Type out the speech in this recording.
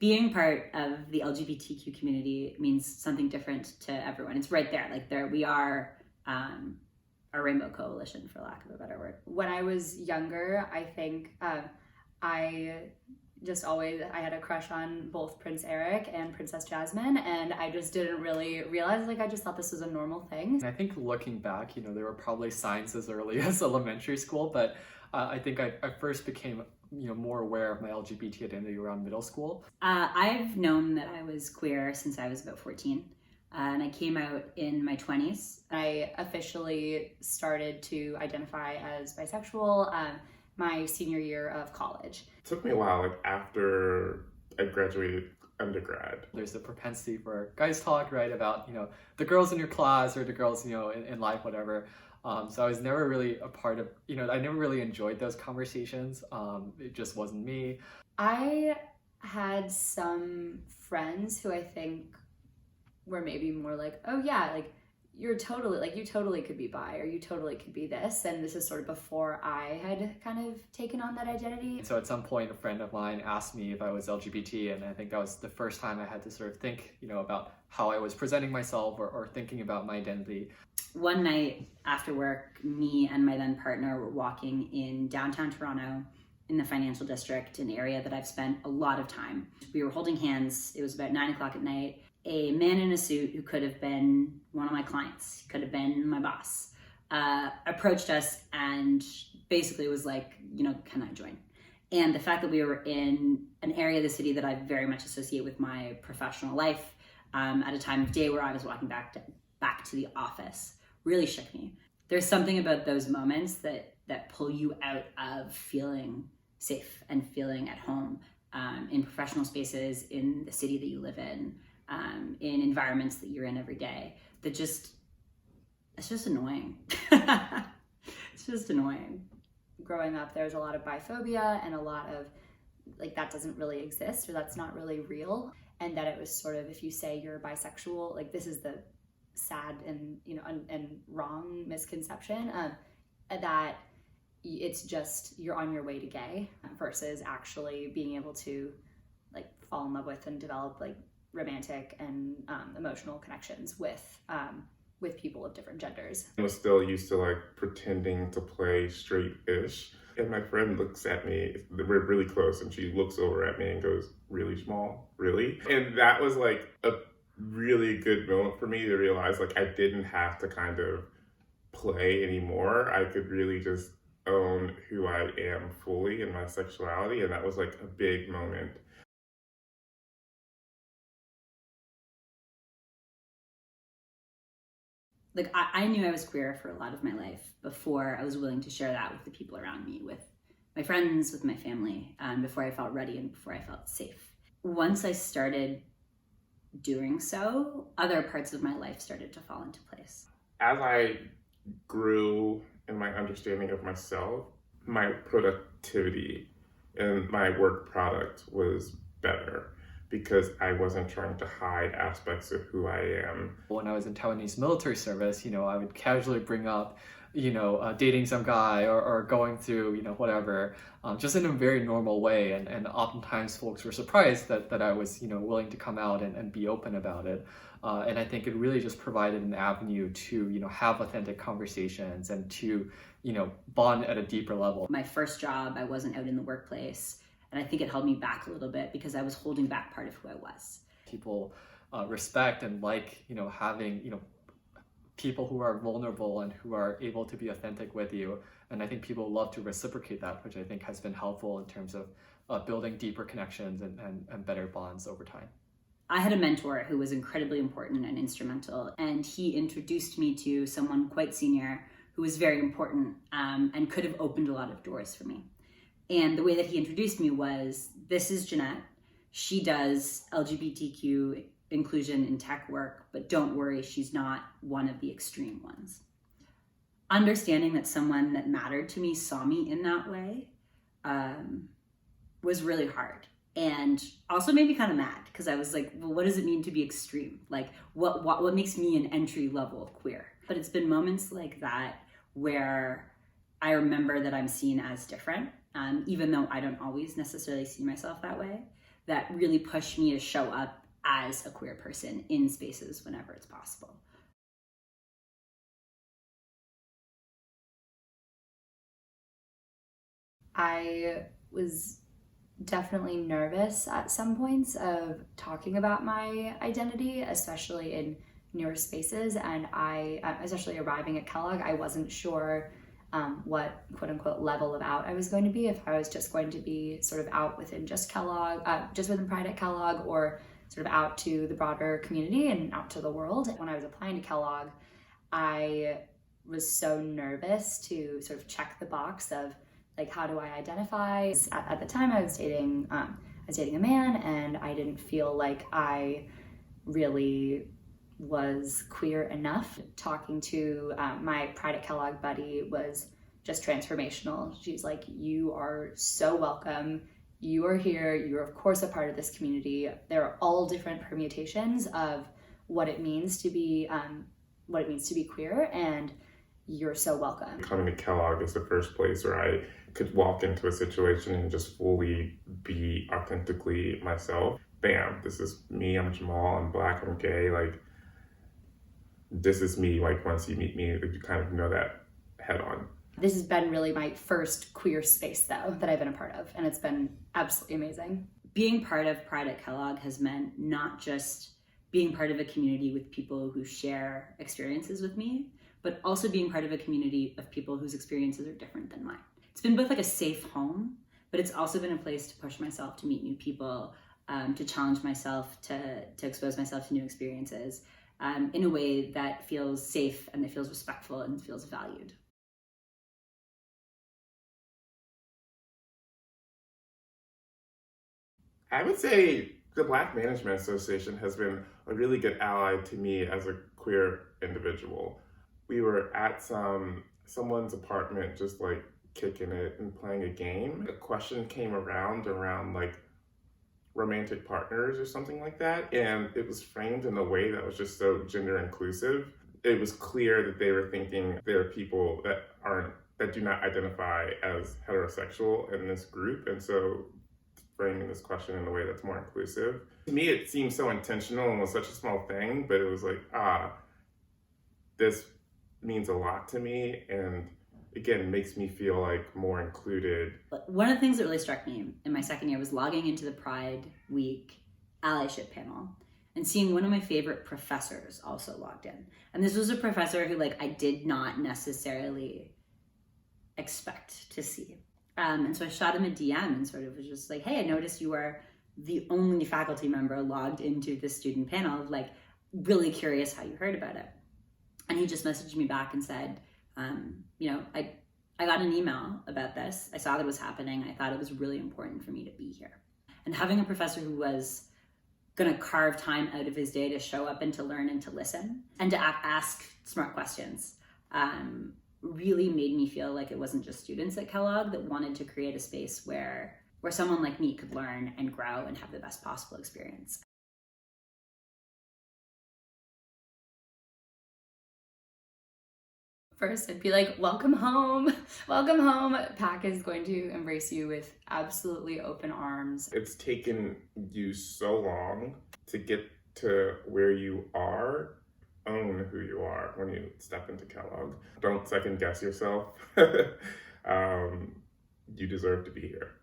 being part of the LGBTQ community means something different to everyone. It's right there. Like we are a rainbow coalition, for lack of a better word. When I was younger, I think I had a crush on both Prince Eric and Princess Jasmine, and I just didn't really realize, I just thought this was a normal thing. I think looking back, there were probably signs as early as elementary school, but I think I first became more aware of my LGBT identity around middle school. I've known that I was queer since I was about 14. And I came out in my 20s. I officially started to identify as bisexual my senior year of college. It took me a while, after I graduated undergrad. There's the propensity for guys talk, right, about, the girls in your class or the girls, in life, whatever. So I was never really a part of, I never really enjoyed those conversations. It just wasn't me. I had some friends who I think were maybe more like, oh yeah, you totally could be bi, or you totally could be this. And this is sort of before I had kind of taken on that identity. So at some point, a friend of mine asked me if I was LGBT, and I think that was the first time I had to sort of think, about how I was presenting myself or thinking about my identity. One night after work, me and my then partner were walking in downtown Toronto in the financial district, an area that I've spent a lot of time. We were holding hands. It was about 9 o'clock at night. A man in a suit, who could have been one of my clients, could have been my boss, approached us and basically was like, can I join? And the fact that we were in an area of the city that I very much associate with my professional life, at a time of day where I was walking back to the office, really shook me. There's something about those moments that pull you out of feeling safe and feeling at home, in professional spaces, in the city that you live in environments that you're in every day. It's just annoying. It's just annoying. Growing up, there's a lot of biphobia and a lot of that doesn't really exist, or that's not really real. And that it was sort of, if you say you're bisexual, this is the sad and and wrong misconception, that it's just you're on your way to gay, versus actually being able to fall in love with and develop romantic and emotional connections with people of different genders. I was still used to pretending to play straight-ish. And my friend looks at me, we're really close, and she looks over at me and goes, "Really small? Really?" And that was a really good moment for me to realize I didn't have to kind of play anymore. I could really just own who I am fully in my sexuality, and that was a big moment. I knew I was queer for a lot of my life before I was willing to share that with the people around me, with my friends, with my family, before I felt ready and before I felt safe. Once I started doing so, other parts of my life started to fall into place. As I grew in my understanding of myself, my productivity and my work product was better, because I wasn't trying to hide aspects of who I am. When I was in Taiwanese military service, I would casually bring up, dating some guy or going through, whatever, just in a very normal way. And oftentimes folks were surprised that I was, willing to come out and be open about it. And I think it really just provided an avenue to, have authentic conversations and to, bond at a deeper level. My first job, I wasn't out in the workplace. And I think it held me back a little bit because I was holding back part of who I was. People respect and having, people who are vulnerable and who are able to be authentic with you. And I think people love to reciprocate that, which I think has been helpful in terms of building deeper connections and better bonds over time. I had a mentor who was incredibly important and instrumental, and he introduced me to someone quite senior who was very important, and could have opened a lot of doors for me. And the way that he introduced me was, this is Jeanette. She does LGBTQ inclusion in tech work, but don't worry, she's not one of the extreme ones. Understanding that someone that mattered to me saw me in that way was really hard. And also made me kind of mad, because I was like, well, what does it mean to be extreme? What makes me an entry level of queer? But it's been moments like that where I remember that I'm seen as different. Even though I don't always necessarily see myself that way, that really push me to show up as a queer person in spaces whenever it's possible. I was definitely nervous at some points of talking about my identity, especially in newer spaces. And especially arriving at Kellogg, I wasn't sure what quote unquote level of out I was going to be, if I was just going to be sort of out within just Kellogg, just within Pride at Kellogg, or sort of out to the broader community and out to the world. When I was applying to Kellogg, I was so nervous to sort of check the box of like, how do I identify? At the time I was dating a man, and I didn't feel like I really was queer enough. Talking to my Pride at Kellogg buddy was just transformational. She's like, you are so welcome. You are here. You're of course a part of this community. There are all different permutations of what it means to be queer, and you're so welcome. Coming to Kellogg is the first place where I could walk into a situation and just fully be authentically myself. Bam, this is me, I'm Jamal, I'm Black, I'm gay, like, this is me. Like, once you meet me, you kind of know that head on. This has been really my first queer space, though, that I've been a part of, and it's been absolutely amazing. Being part of Pride at Kellogg has meant not just being part of a community with people who share experiences with me, but also being part of a community of people whose experiences are different than mine. It's been both like a safe home, but it's also been a place to push myself, to meet new people, to challenge myself, to expose myself to new experiences in a way that feels safe and that feels respectful and feels valued. I would say the Black Management Association has been a really good ally to me as a queer individual. We were at someone's apartment just like kicking it and playing a game. A question came around like romantic partners or something like that, and it was framed in a way that was just so gender inclusive. It was clear that they were thinking there are people that do not identify as heterosexual in this group, and so framing this question in a way that's more inclusive. To me, it seemed so intentional and was such a small thing, but it was like, this means a lot to me, and again, makes me feel like more included. One of the things that really struck me in my second year was logging into the Pride Week allyship panel and seeing one of my favorite professors also logged in. And this was a professor who I did not necessarily expect to see. And so I shot him a DM and sort of was just like, hey, I noticed you are the only faculty member logged into the student panel, really curious how you heard about it. And he just messaged me back and said, I got an email about this. I saw that it was happening. I thought it was really important for me to be here. And having a professor who was going to carve time out of his day to show up and to learn and to listen and to ask smart questions really made me feel like it wasn't just students at Kellogg that wanted to create a space where someone like me could learn and grow and have the best possible experience. First, I'd be like, welcome home. Welcome home. PAC is going to embrace you with absolutely open arms. It's taken you so long to get to where you are. Own who you are when you step into Kellogg. Don't second guess yourself. You deserve to be here.